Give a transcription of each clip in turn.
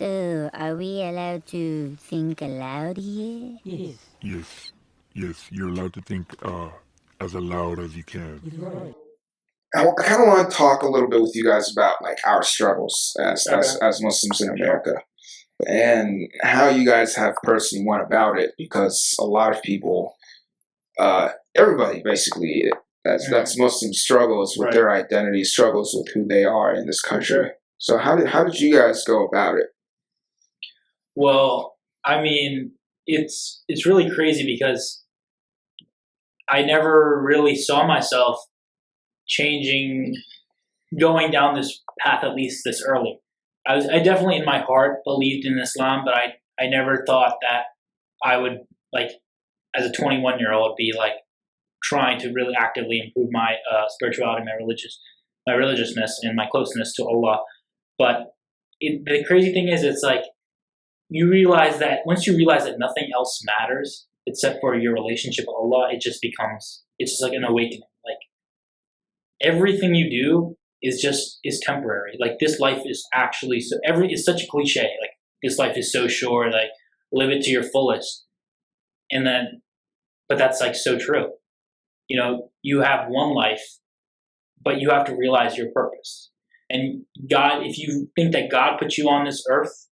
So, are we allowed to think aloud here? Yes. Yes, you're allowed to think as aloud as you can. Right. I kind of want to talk a little bit with you guys about like our struggles Okay. as Muslims in America, and how you guys have personally went about it, because a lot of people, everybody basically, that's Muslim struggles with Right. their identity, struggles with who they are in this country. Sure. So how did you guys go about it? Well, I mean, it's really crazy because I never really saw myself changing, going down this path at least this early. I definitely in my heart believed in Islam, but I never thought that I would, like, as a 21-year-old, be like trying to really actively improve my spirituality, my religiousness, and my closeness to Allah. But the crazy thing is, it's like you realize that once you realize that nothing else matters except for your relationship with Allah, it's just like an awakening. Like everything you do is temporary. Like this life is actually it's such a cliche. Like this life is so short. Like live it to your fullest, but that's like so true. You know, you have one life, but you have to realize your purpose. And God, if you think that God put you on this earth,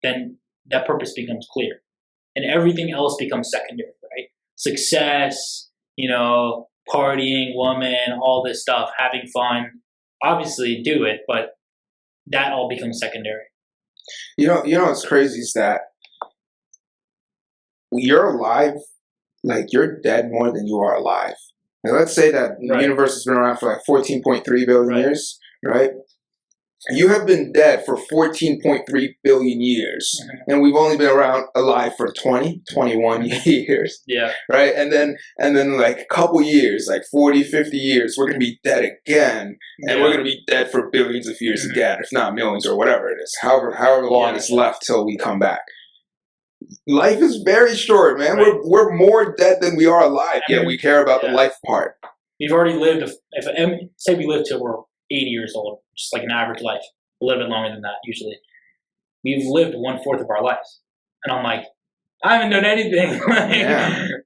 then that purpose becomes clear. And everything else becomes secondary, right? Success, partying, woman, all this stuff, having fun. Obviously do it, but that all becomes secondary. You know what's crazy is that you're alive, like you're dead more than you are alive. Now, let's say that the Right. universe has been around for like 14.3 billion Right. years, right? You have been dead for 14.3 billion years, and we've only been alive for 21 years, Yeah. right? And then like a couple years, like 40, 50 years, we're going to be dead again, and we're going to be dead for billions of years again, if not millions or whatever it is, however long is left till we come back. Life is very short, man. Right. We're more dead than we are alive, yet we care about the life part. We've already lived, say we live till we're 80 years old, just like an average life, a little bit longer than that usually. We've lived 1/4 of our lives. And I'm like, I haven't done anything.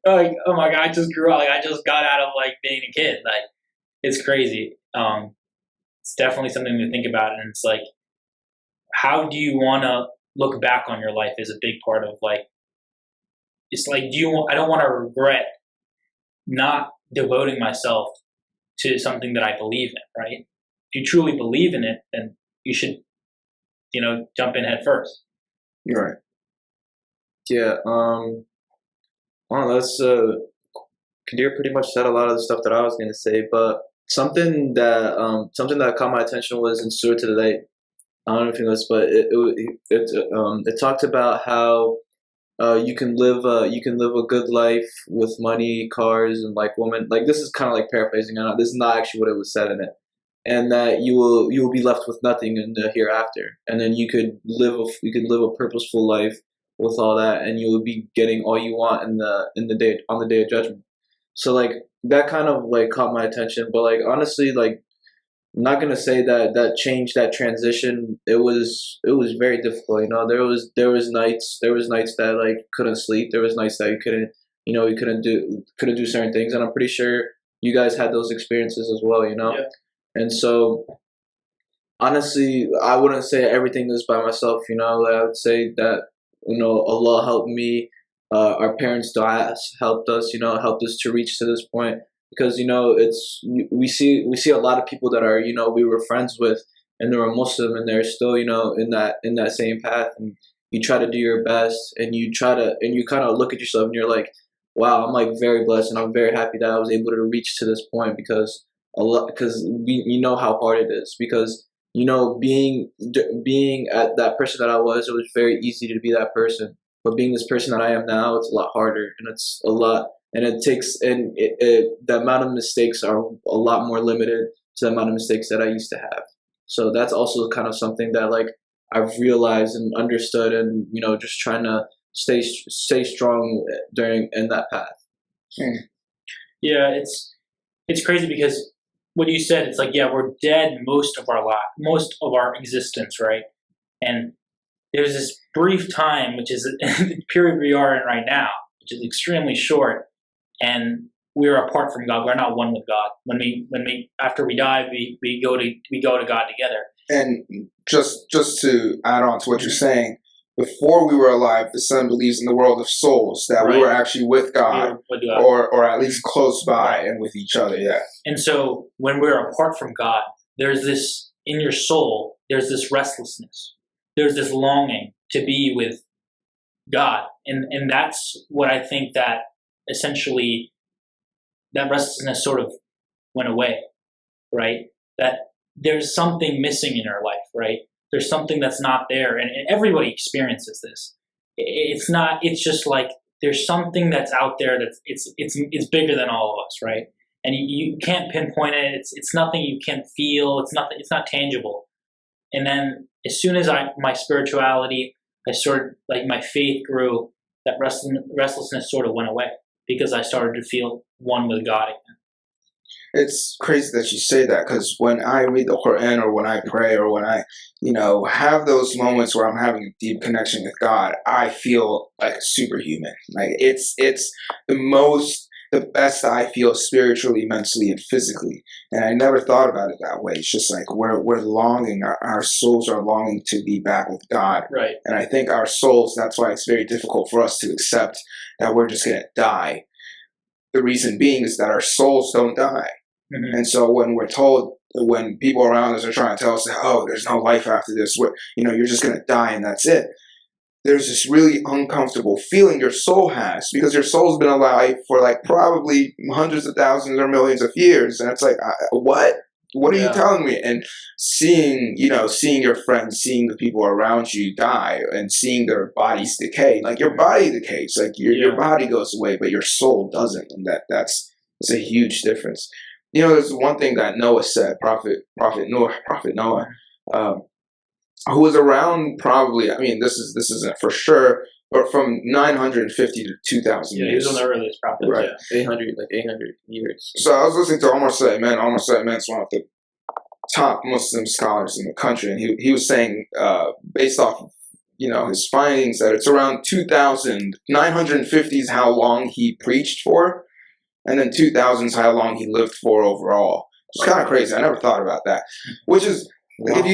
Like, oh my God, I just grew up. Like, I just got out of like being a kid. Like, it's crazy. It's definitely something to think about. And it's like, how do you want to look back on your life is a big part of like, it's like, I don't want to regret not devoting myself to something that I believe in, right? If you truly believe in it, then you should, jump in head first. You're right. Yeah, well, that's Qadir pretty much said a lot of the stuff that I was going to say, but something that caught my attention was in Surah Today. I don't know if you know this, but it talked about how you can live a good life with money, cars, and like women. Like this is kind of like paraphrasing. This is not actually what it was said in it, and that you will be left with nothing in the hereafter, and then you could live a purposeful life with all that, and you will be getting all you want on the day of judgment. So like that kind of like caught my attention, but like honestly, like I'm not gonna say that change, that transition. It was very difficult. There was nights that like couldn't sleep. There was nights that you couldn't do certain things, and I'm pretty sure you guys had those experiences as well. Yeah. And so honestly, I wouldn't say everything is by myself. I would say that Allah helped me. Our parents' du'as helped us. Helped us to reach to this point. Because we see a lot of people that are we were friends with, and they were Muslim, and they're still in that same path, and you try to do your best, and you kind of look at yourself and you're like, wow, I'm like very blessed, and I'm very happy that I was able to reach to this point, because you know how hard it is, because being at that person that I was, it was very easy to be that person, but being this person that I am now, it's a lot harder, and it's a lot. And the amount of mistakes are a lot more limited to the amount of mistakes that I used to have. So that's also kind of something that like I've realized and understood, and just trying to stay strong in that path. Yeah, it's crazy because what you said, it's like, yeah, we're dead most of our existence, right? And there's this brief time, which is the period we are in right now, which is extremely short, and we're apart from God. We're not one with God. When we after we die, we go to God together. And just to add on to what you're saying, before we were alive, the Son believes in the world of souls, that we were actually with God, or at least close by and with each other. Yeah. And so when we're apart from God, there's this in your soul. There's this restlessness. There's this longing to be with God, and that's what I think that essentially that restlessness sort of went away, right? That there's something missing in our life, right? There's something that's not there, and everybody experiences this. It's not. It's just like there's something that's out there that's it's bigger than all of us, right? And you can't pinpoint it. It's nothing you can feel. It's nothing. It's not tangible. And then as soon as my spirituality, I sort of like my faith grew, that restlessness sort of went away because I started to feel one with God again. It's crazy that you say that, because when I read the Quran, or when I pray, or when I, have those moments where I'm having a deep connection with God, I feel like a superhuman. Like it's the best I feel spiritually, mentally, and physically. And I never thought about it that way. It's just like we're longing, our souls are longing to be back with God. Right. And I think our souls, that's why it's very difficult for us to accept that we're just going to die. The reason being is that our souls don't die. Mm-hmm. And so when we're told, when people around us are trying to tell us that, oh, there's no life after this, you're just going to die and that's it. There's this really uncomfortable feeling your soul has, because your soul's been alive for like probably hundreds of thousands or millions of years. And it's like, what? What are you telling me? And seeing your friends, seeing the people around you die, and seeing their bodies decay. Like your body decays, like your body goes away, but your soul doesn't. And that's a huge difference. There's one thing that Noah said, Prophet Noah, who was around probably, this isn't for sure, but from 950 to 2,000 years. Yeah, he was one of the earliest prophets. Right. Yeah. 800 years. So I was listening to Omar Sayyid. Omar Sayyid is one of the top Muslim scholars in the country, and he was saying, based off of, his findings, that it's around 2,000. 950 is how long he preached for, and then 2,000 is how long he lived for overall. It's kind of crazy. I never thought about that. Which is, if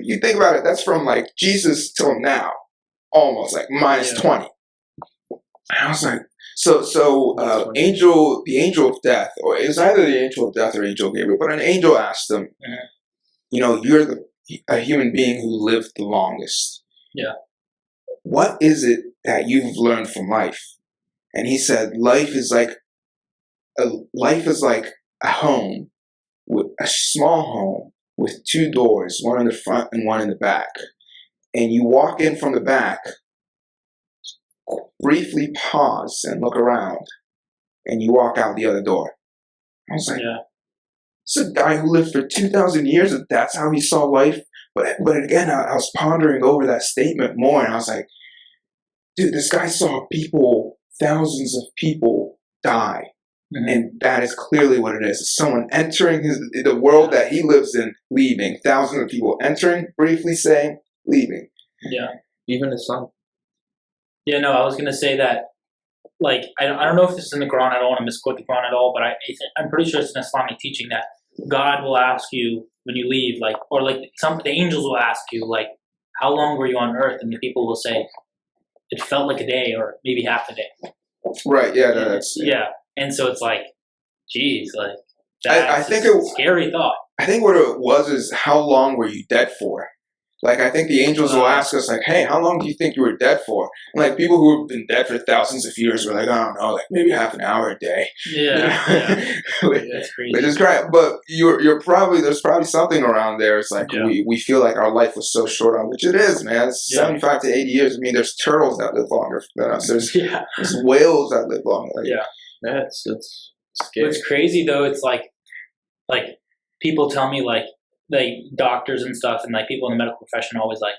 you think about it, that's from like Jesus till now, almost like minus 20. And I was like, so the angel of death, or it was either the angel of death or angel Gabriel, but an angel asked him, you're a human being who lived the longest. Yeah. What is it that you've learned from life? And he said, life is like a home, with a small home with two doors, one in the front and one in the back. And you walk in from the back, briefly pause and look around, and you walk out the other door. I was like, it's a guy who lived for 2,000 years, and that's how he saw life. But again, I was pondering over that statement more, and I was like, dude, this guy saw thousands of people die. Mm-hmm. And that is clearly what it is. It's someone entering the world that he lives in, leaving. Thousands of people entering, briefly saying, leaving. Yeah. Even his son. Yeah, no, I was going to say that, like, I don't know if this is in the Quran. I don't want to misquote the Quran at all, but I'm pretty sure it's an Islamic teaching that God will ask you when you leave, like, or like the angels will ask you, like, how long were you on earth? And the people will say, it felt like a day or maybe half a day. Right, yeah. Yeah. And so it's like, geez, like, I think it's a scary thought. I think what it was is, how long were you dead for? Like, I think the angels will ask us, like, hey, how long do you think you were dead for? And, like, people who have been dead for thousands of years were like, I don't know, like, maybe half an hour a day. Yeah. That's crazy. Which is great. But there's probably something around there. It's like, we feel like our life was so short on, which it is, man. It's 75 to 80 years. I mean, there's turtles that live longer than us. There's whales that live longer. Like, it's scary. What's crazy, though, it's like people tell me, like doctors and stuff, and like people in the medical profession always like,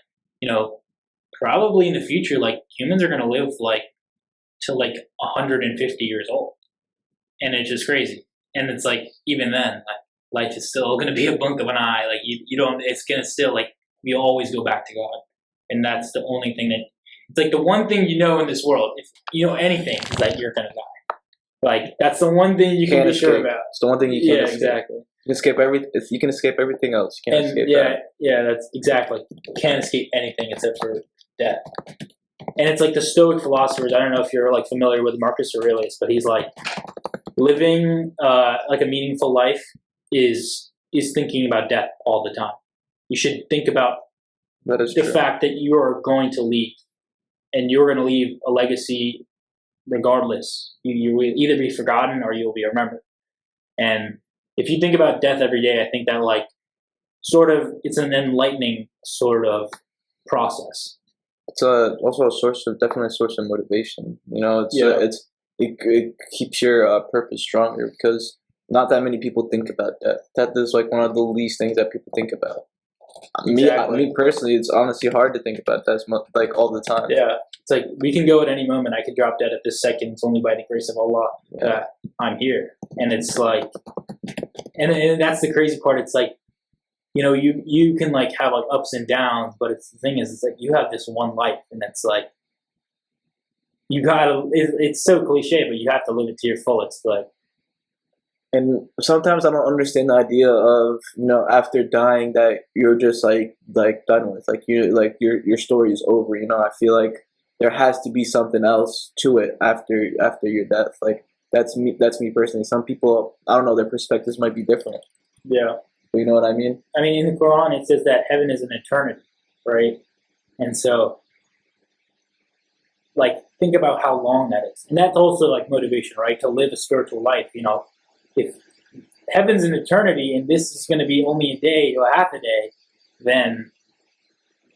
probably in the future, like humans are going to live like to like 150 years old, and it's just crazy. And it's like, even then, like, life is still going to be a blink of an eye. Like you don't. It's going to still, like, we always go back to God, and that's the only thing that it's like the one thing you know in this world. If you know anything, it's that you're gonna die. Like that's the one thing you can be sure about. It's the one thing you can't escape. Exactly. You can escape you can escape everything else. You can't escape that. That's exactly. You can't escape anything except for death. And it's like the Stoic philosophers. I don't know if you're like familiar with Marcus Aurelius, but he's like living like a meaningful life is thinking about death all the time. You should think about the fact that you are going to leave, and you're going to leave a legacy regardless. You will either be forgotten or you will be remembered. And if you think about death every day, I think that like sort of it's an enlightening sort of process. It's also definitely a source of motivation. You know, it keeps your purpose stronger because not that many people think about death. Death is like one of the least things that people think about. Exactly. Me personally, it's honestly hard to think about that like all the time. Yeah, it's like we can go at any moment. I could drop dead at this second. It's only by the grace of Allah that I'm here. And it's like, and that's the crazy part. It's like, you know, you can like have like ups and downs, but the thing is, it's like you have this one life, and it's like you gotta. It's so cliche, but you have to live it to your fullest. Like. And sometimes I don't understand the idea of, you know, after dying that you're just like done with, like your story is over. You know, I feel like there has to be something else to it after your death. Like that's me personally. Some people, I don't know, their perspectives might be different. Yeah. You know what I mean? I mean, in the Quran it says that heaven is an eternity, right? And so, like, think about how long that is, and that's also like motivation, right? To live a spiritual life, you know. If heaven's an eternity and this is going to be only a day or half a day, then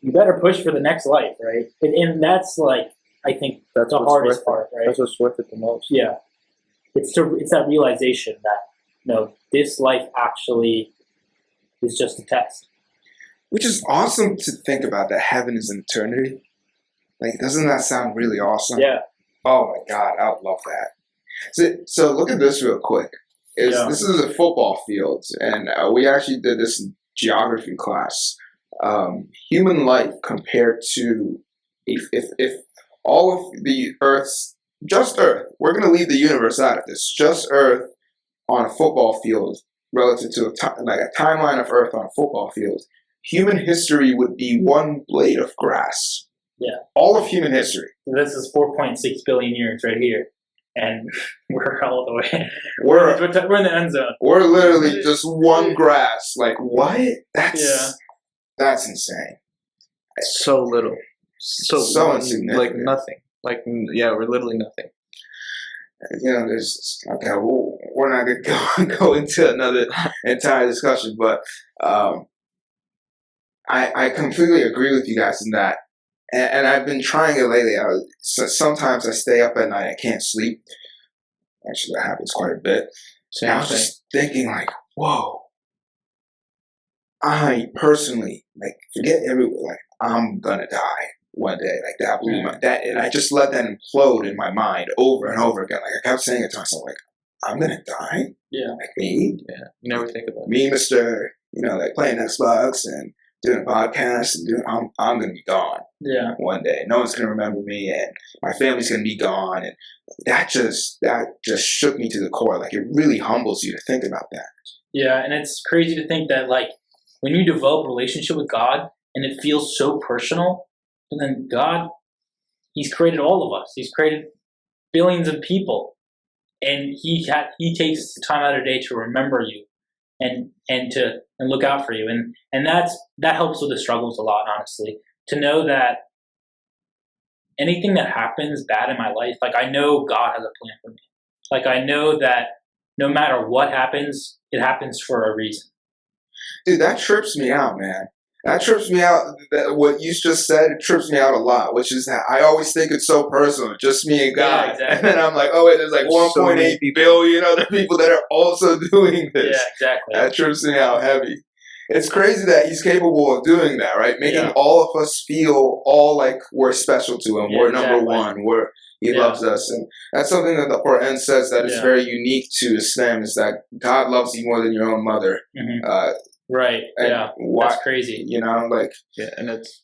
you better push for the next life, right? And that's like, I think that's the hardest part, right? That's what's worth it the most. Yeah. It's that realization that, you know, this life actually is just a test. Which is awesome to think about, that heaven is an eternity. Like, doesn't that sound really awesome? Yeah. Oh my God, I would love that. So look at this real quick. This is a football field, and we actually did this in geography class. Human life compared to if all of the Earth's just Earth, we're going to leave the universe out of this. Just Earth on a football field relative to a timeline of Earth on a football field. Human history would be one blade of grass. Yeah, all of human history. This is 4.6 billion years right here. And we're all the way. We're in the end zone. We're literally just one grass. Like what? That's insane. So little. So insignificant. Like nothing. Like we're literally nothing. You know, we're not gonna go into another entire discussion, but I completely agree with you guys in that. And I've been trying it lately. Sometimes I stay up at night. I can't sleep. Actually, that happens quite a bit. And I was just thinking, like, whoa. I personally, like, forget everyone. Like, I'm gonna die one day. Like that blew and I just let that implode in my mind over and over again. Like I kept saying it to myself, like, I'm gonna die. Yeah. Like me. Yeah. You never think about me, Mr. Like playing Xbox and doing a podcast and I'm gonna be gone. Yeah. One day. No one's gonna remember me and my family's gonna be gone. And that just shook me to the core. Like it really humbles you to think about that. Yeah, and it's crazy to think that like when you develop a relationship with God and it feels so personal, and then God, He's created all of us. He's created billions of people. And he takes time out of the day to remember you and look out for you. And that helps with the struggles a lot, honestly. To know that anything that happens bad in my life, like I know God has a plan for me. Like I know that no matter what happens, it happens for a reason. Dude, that trips me out, man. That trips me out. What you just said, it trips me out a lot, which is that I always think it's so personal, just me and God. Yeah, exactly. And then I'm like, oh, wait, there's like 1.8 billion other people that are also doing this. Yeah, exactly. That trips me out heavy. It's crazy that He's capable of doing that, right? Making all of us feel all like we're special to Him. We're number one. He loves us. And that's something that the Quran says that is very unique to Islam, is that God loves you more than your own mother. Mm-hmm. Right. That's crazy. Like and it's